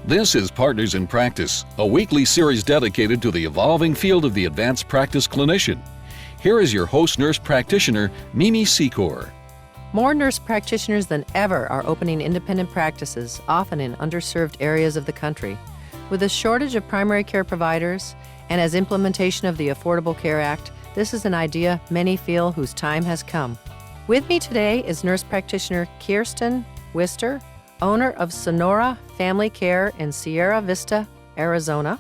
This is Partners in Practice, a weekly series dedicated to the evolving field of the advanced practice clinician. Here is your host nurse practitioner, Mimi Secor. More nurse practitioners than ever are opening independent practices, often in underserved areas of the country. With a shortage of primary care providers, and as implementation of the Affordable Care Act, this is an idea many feel whose time has come. With me today is nurse practitioner Kirsten Wister, owner of Sonora Family Care in Sierra Vista, Arizona.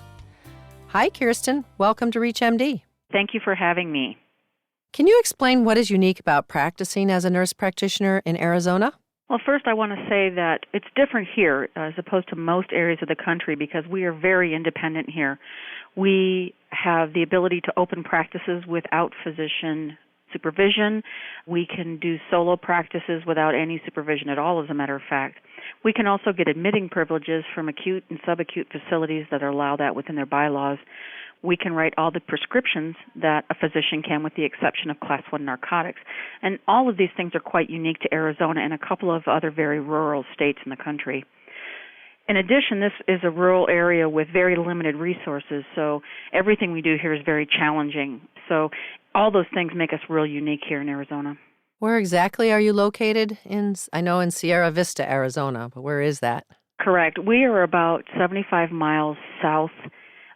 Hi, Kirsten. Welcome to ReachMD. Thank you for having me. Can you explain what is unique about practicing as a nurse practitioner in Arizona? Well, first I want to say that it's different here as opposed to most areas of the country because we are very independent here. We have the ability to open practices without physician supervision. We can do solo practices without any supervision at all, as a matter of fact. We can also get admitting privileges from acute and sub-acute facilities that allow that within their bylaws. We can write all the prescriptions that a physician can, with the exception of Class 1 narcotics. And all of these things are quite unique to Arizona and a couple of other very rural states in the country. In addition, this is a rural area with very limited resources, so everything we do here is very challenging. So all those things make us real unique here in Arizona. Where exactly are you located? I know in Sierra Vista, Arizona, but where is that? Correct. We are about 75 miles south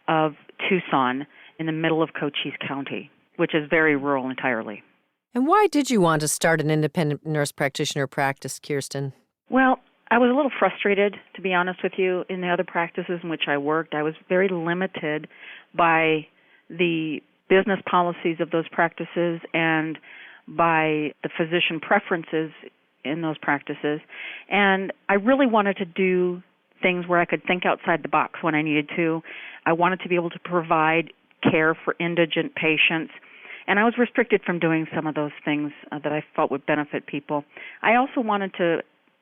of Tucson in the middle of Cochise County, which is very rural entirely. And why did you want to start an independent nurse practitioner practice, Kirsten? Well, I was a little frustrated, to be honest with you, in the other practices in which I worked. I was very limited by the business policies of those practices and by the physician preferences in those practices. And I really wanted to do things where I could think outside the box when I needed to. I wanted to be able to provide care for indigent patients. And I was restricted from doing some of those things that I felt would benefit people. I also wanted to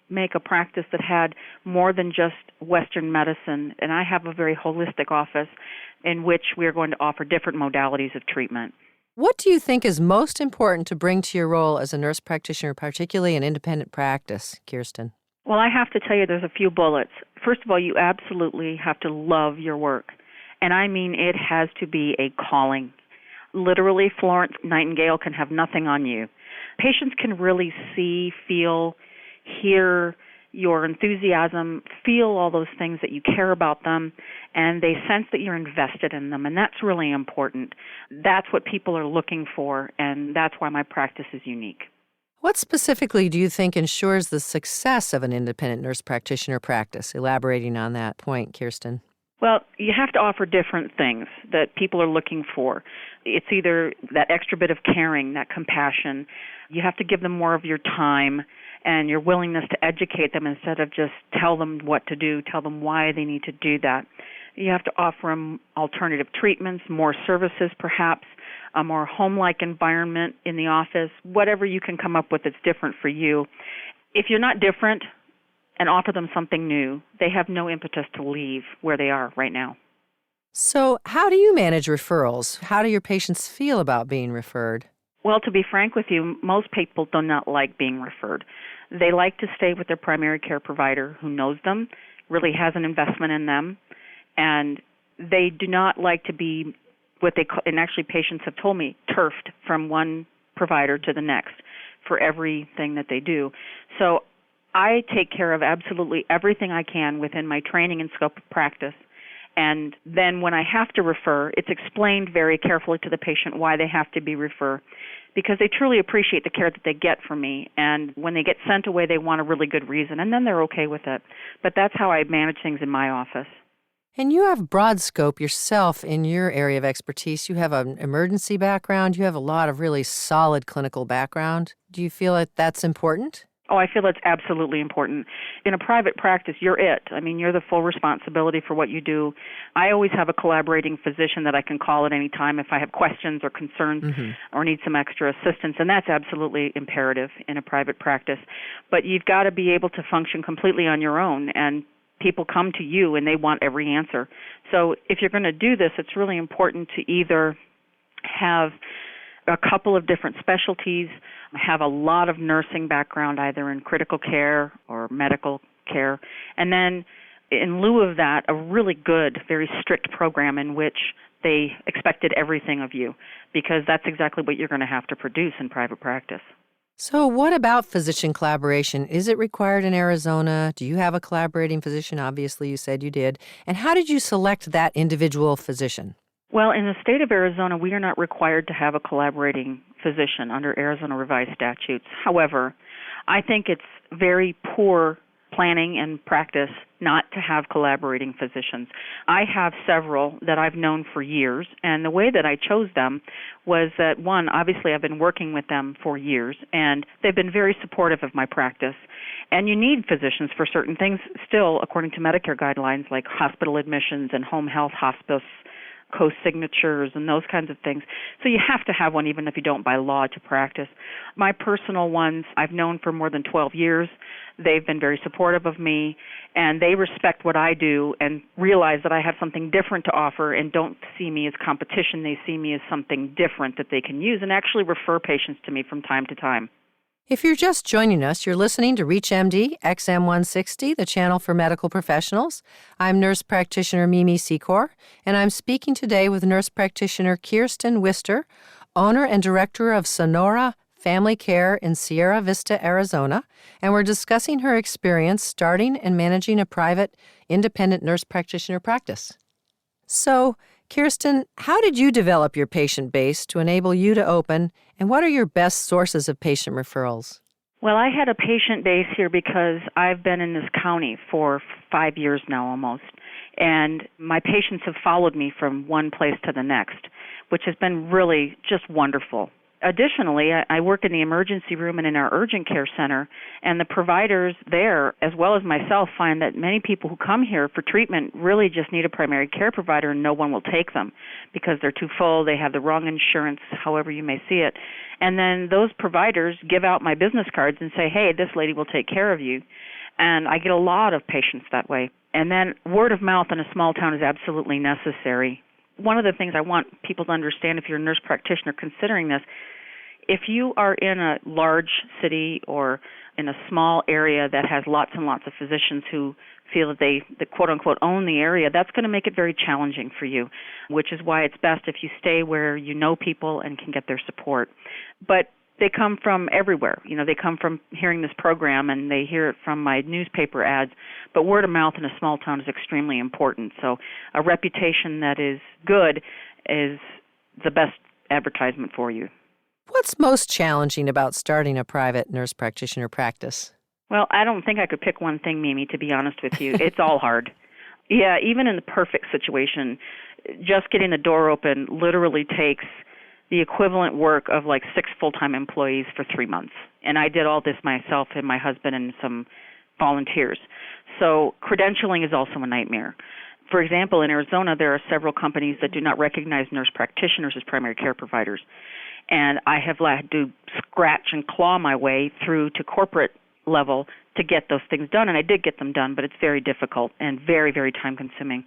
make a practice that had more than just Western medicine, and I have a very holistic office in which we are going to offer different modalities of treatment. What do you think is most important to bring to your role as a nurse practitioner, particularly in independent practice, Kirsten? Well, I have to tell you there's a few bullets. First of all, you absolutely have to love your work, and I mean it has to be a calling. Literally, Florence Nightingale can have nothing on you. Patients can really see, feel, hear your enthusiasm, feel all those things that you care about them, and they sense that you're invested in them, and that's really important. That's what people are looking for, and that's why my practice is unique. What specifically do you think ensures the success of an independent nurse practitioner practice? Elaborating on that point, Kirsten. Well, you have to offer different things that people are looking for. It's either that extra bit of caring, that compassion. You have to give them more of your time and your willingness to educate them instead of just tell them what to do, tell them why they need to do that. You have to offer them alternative treatments, more services perhaps, a more home-like environment in the office, whatever you can come up with that's different for you. If you're not different and offer them something new, they have no impetus to leave where they are right now. So how do you manage referrals? How do your patients feel about being referred? Well, to be frank with you, most people do not like being referred. They like to stay with their primary care provider who knows them, really has an investment in them, and they do not like to be what they call, and actually patients have told me, turfed from one provider to the next for everything that they do. So I take care of absolutely everything I can within my training and scope of practice. And then when I have to refer, it's explained very carefully to the patient why they have to be referred, because they truly appreciate the care that they get from me. And when they get sent away, they want a really good reason, and then they're okay with it. But that's how I manage things in my office. And you have broad scope yourself in your area of expertise. You have an emergency background. You have a lot of really solid clinical background. Do you feel that that's important? Oh, I feel that's absolutely important. In a private practice, you're it. I mean, you're the full responsibility for what you do. I always have a collaborating physician that I can call at any time if I have questions or concerns or need some extra assistance, and that's absolutely imperative in a private practice. But you've got to be able to function completely on your own, and people come to you and they want every answer. So if you're going to do this, it's really important to either have a couple of different specialties, have a lot of nursing background either in critical care or medical care, and then in lieu of that, a really good, very strict program in which they expected everything of you, because that's exactly what you're going to have to produce in private practice. So what about physician collaboration? Is it required in Arizona? Do you have a collaborating physician? Obviously, you said you did. And how did you select that individual physician? Well, in the state of Arizona, we are not required to have a collaborating physician under Arizona revised statutes. However, I think it's very poor planning and practice not to have collaborating physicians. I have several that I've known for years, and the way that I chose them was that, one, obviously I've been working with them for years, and they've been very supportive of my practice. And you need physicians for certain things still, according to Medicare guidelines, like hospital admissions and home health hospice co-signatures and those kinds of things. So you have to have one even if you don't by law to practice. My personal ones I've known for more than 12 years. They've been very supportive of me, and they respect what I do and realize that I have something different to offer and don't see me as competition. They see me as something different that they can use and actually refer patients to me from time to time. If you're just joining us, you're listening to ReachMD XM160, the channel for medical professionals. I'm nurse practitioner Mimi Secor, and I'm speaking today with nurse practitioner Kirsten Wister, owner and director of Sonora Family Care in Sierra Vista, Arizona, and we're discussing her experience starting and managing a private, independent nurse practitioner practice. So, Kirsten, how did you develop your patient base to enable you to open, and what are your best sources of patient referrals? Well, I had a patient base here because I've been in this county for 5 years now almost, and my patients have followed me from one place to the next, which has been really just wonderful. Additionally, I work in the emergency room and in our urgent care center, and the providers there, as well as myself, find that many people who come here for treatment really just need a primary care provider, and no one will take them because they're too full, they have the wrong insurance, however you may see it. And then those providers give out my business cards and say, hey, this lady will take care of you. And I get a lot of patients that way. And then word of mouth in a small town is absolutely necessary. One of the things I want people to understand, if you're a nurse practitioner considering this, if you are in a large city or in a small area that has lots and lots of physicians who feel that they quote-unquote own the area, that's going to make it very challenging for you, which is why it's best if you stay where you know people and can get their support. But they come from everywhere. You know, they come from hearing this program and they hear it from my newspaper ads. But word of mouth in a small town is extremely important. So a reputation that is good is the best advertisement for you. What's most challenging about starting a private nurse practitioner practice? Well, I don't think I could pick one thing, Mimi, to be honest with you. It's all hard. Yeah, even in the perfect situation, just getting the door open literally takes the equivalent work of like 6 full-time employees for 3 months. And I did all this myself and my husband and some volunteers. So credentialing is also a nightmare. For example, in Arizona, there are several companies that do not recognize nurse practitioners as primary care providers. And I have had to scratch and claw my way through to corporate level to get those things done. And I did get them done, but it's very difficult and very, very time-consuming.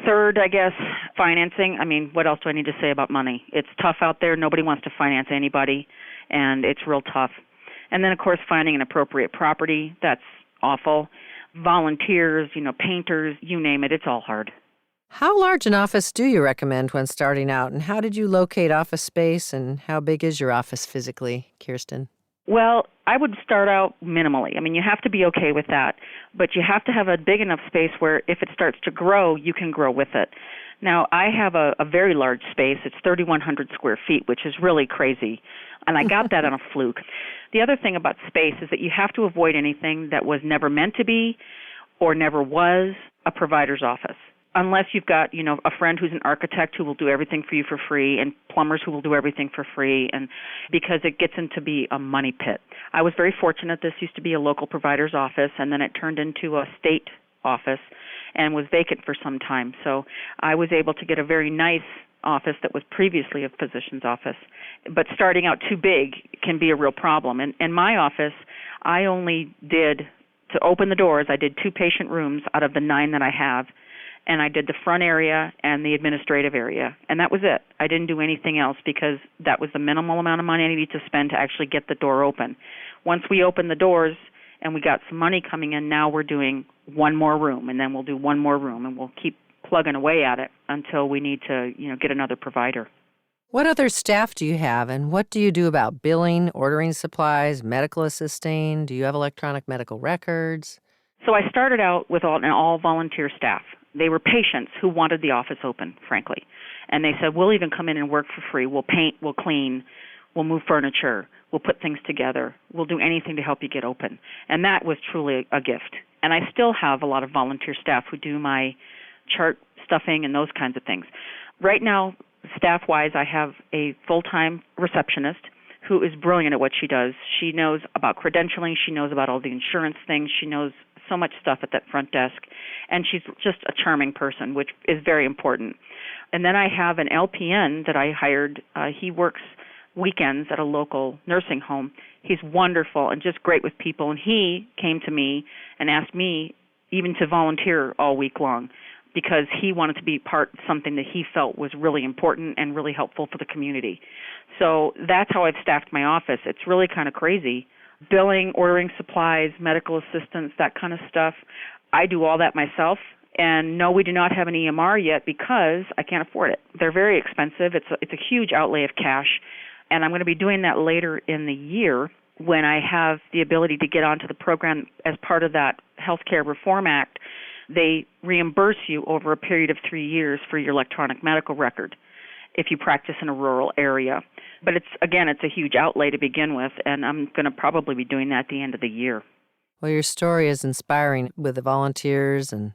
Third, I guess, financing. I mean, what else do I need to say about money? It's tough out there. Nobody wants to finance anybody, and it's real tough. And then, of course, finding an appropriate property. That's awful. Volunteers, painters, you name it. It's all hard. How large an office do you recommend when starting out, and how did you locate office space, and how big is your office physically, Kirsten? Well, I would start out minimally. I mean, you have to be okay with that, but you have to have a big enough space where if it starts to grow, you can grow with it. Now, I have a very large space. It's 3,100 square feet, which is really crazy, and I got that on a fluke. The other thing about space is that you have to avoid anything that was never meant to be or never was a provider's office. Unless you've got, a friend who's an architect who will do everything for you for free and plumbers who will do everything for free, and because it gets into be a money pit. I was very fortunate. This used to be a local provider's office, and then it turned into a state office and was vacant for some time. So I was able to get a very nice office that was previously a physician's office. But starting out too big can be a real problem. And in my office, I only did, to open the doors, I did 2 patient rooms out of the 9 that I have. And I did the front area and the administrative area, and that was it. I didn't do anything else because that was the minimal amount of money I needed to spend to actually get the door open. Once we opened the doors and we got some money coming in, now we're doing one more room, and then we'll do one more room, and we'll keep plugging away at it until we need to, get another provider. What other staff do you have, and what do you do about billing, ordering supplies, medical assisting? Do you have electronic medical records? So I started out with an all-volunteer staff. They were patients who wanted the office open, frankly. And they said, we'll even come in and work for free. We'll paint, we'll clean, we'll move furniture, we'll put things together. We'll do anything to help you get open. And that was truly a gift. And I still have a lot of volunteer staff who do my chart stuffing and those kinds of things. Right now, staff-wise, I have a full-time receptionist who is brilliant at what she does. She knows about credentialing. She knows about all the insurance things. She knows so much stuff at that front desk. And she's just a charming person, which is very important. And then I have an LPN that I hired. He works weekends at a local nursing home. He's wonderful and just great with people. And he came to me and asked me even to volunteer all week long, because he wanted to be part of something that he felt was really important and really helpful for the community. So that's how I've staffed my office. It's really kind of crazy. Billing, ordering supplies, medical assistance, that kind of stuff. I do all that myself. And no, we do not have an EMR yet because I can't afford it. They're very expensive. It's a huge outlay of cash. And I'm going to be doing that later in the year when I have the ability to get onto the program as part of that Healthcare Reform Act. They reimburse you over a period of 3 years for your electronic medical record if you practice in a rural area. But it's a huge outlay to begin with, and I'm going to probably be doing that at the end of the year. Well, your story is inspiring with the volunteers and,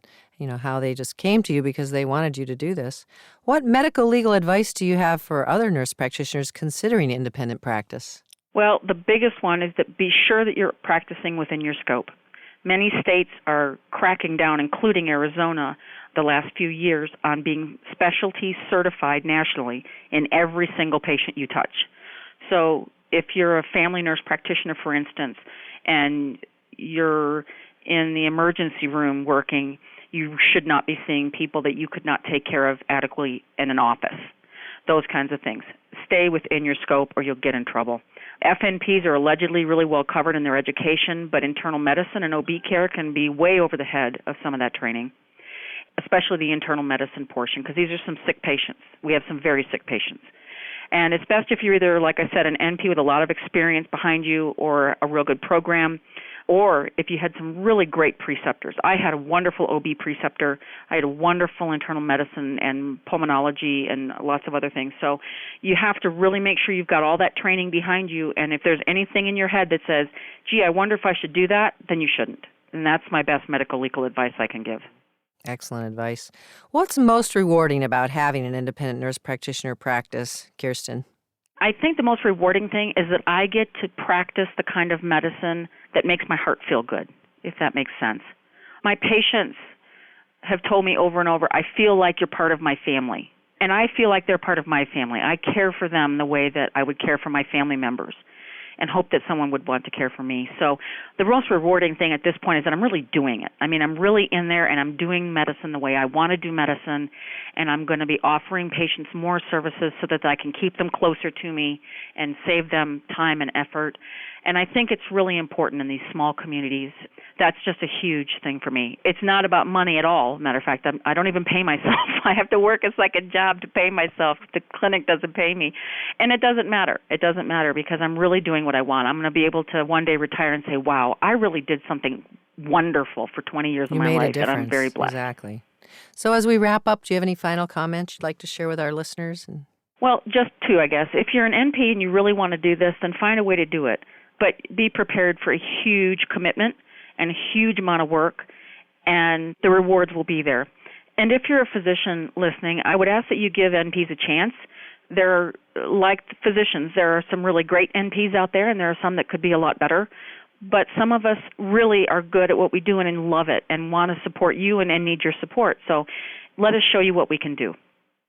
how they just came to you because they wanted you to do this. What medical legal advice do you have for other nurse practitioners considering independent practice? Well, the biggest one is that be sure that you're practicing within your scope. Many states are cracking down, including Arizona, the last few years on being specialty certified nationally in every single patient you touch. So if you're a family nurse practitioner, for instance, and you're in the emergency room working, you should not be seeing people that you could not take care of adequately in an office. Those kinds of things. Stay within your scope or you'll get in trouble. FNPs are allegedly really well covered in their education, but internal medicine and OB care can be way over the head of some of that training, especially the internal medicine portion, because these are some sick patients. We have some very sick patients. And it's best if you're either, like I said, an NP with a lot of experience behind you or a real good program, or if you had some really great preceptors. I had a wonderful OB preceptor. I had a wonderful internal medicine and pulmonology and lots of other things. So you have to really make sure you've got all that training behind you, and if there's anything in your head that says, gee, I wonder if I should do that, then you shouldn't. And that's my best medical legal advice I can give. Excellent advice. What's most rewarding about having an independent nurse practitioner practice, Kirsten? I think the most rewarding thing is that I get to practice the kind of medicine that makes my heart feel good, if that makes sense. My patients have told me over and over, I feel like you're part of my family. And I feel like they're part of my family. I care for them the way that I would care for my family members and hope that someone would want to care for me. So the most rewarding thing at this point is that I'm really doing it. I mean, I'm really in there and I'm doing medicine the way I want to do medicine, and I'm going to be offering patients more services so that I can keep them closer to me and save them time and effort. And I think it's really important in these small communities. That's just a huge thing for me. It's not about money at all. Matter of fact, I don't even pay myself. I have to work a second job to pay myself. The clinic doesn't pay me. And it doesn't matter. It doesn't matter because I'm really doing what I want. I'm going to be able to one day retire and say, wow, I really did something wonderful for 20 years of my life, and I'm very blessed. Exactly. So as we wrap up, do you have any final comments you'd like to share with our listeners? Well, just two, I guess. If you're an NP and you really want to do this, then find a way to do it. But be prepared for a huge commitment and a huge amount of work, and the rewards will be there. And if you're a physician listening, I would ask that you give NPs a chance. There are, like physicians, there are some really great NPs out there, and there are some that could be a lot better. But some of us really are good at what we do and love it and want to support you and need your support. So let us show you what we can do.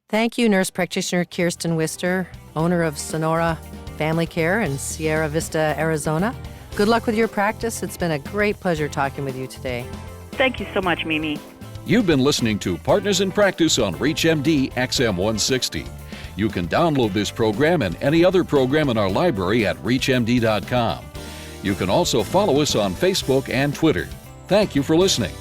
Thank you, nurse practitioner Kirsten Wister, owner of Sonora Family Care in Sierra Vista, Arizona. Good luck with your practice. It's been a great pleasure talking with you today. Thank you so much, Mimi. You've been listening to Partners in Practice on ReachMD XM 160. You can download this program and any other program in our library at reachmd.com. You can also follow us on Facebook and Twitter. Thank you for listening.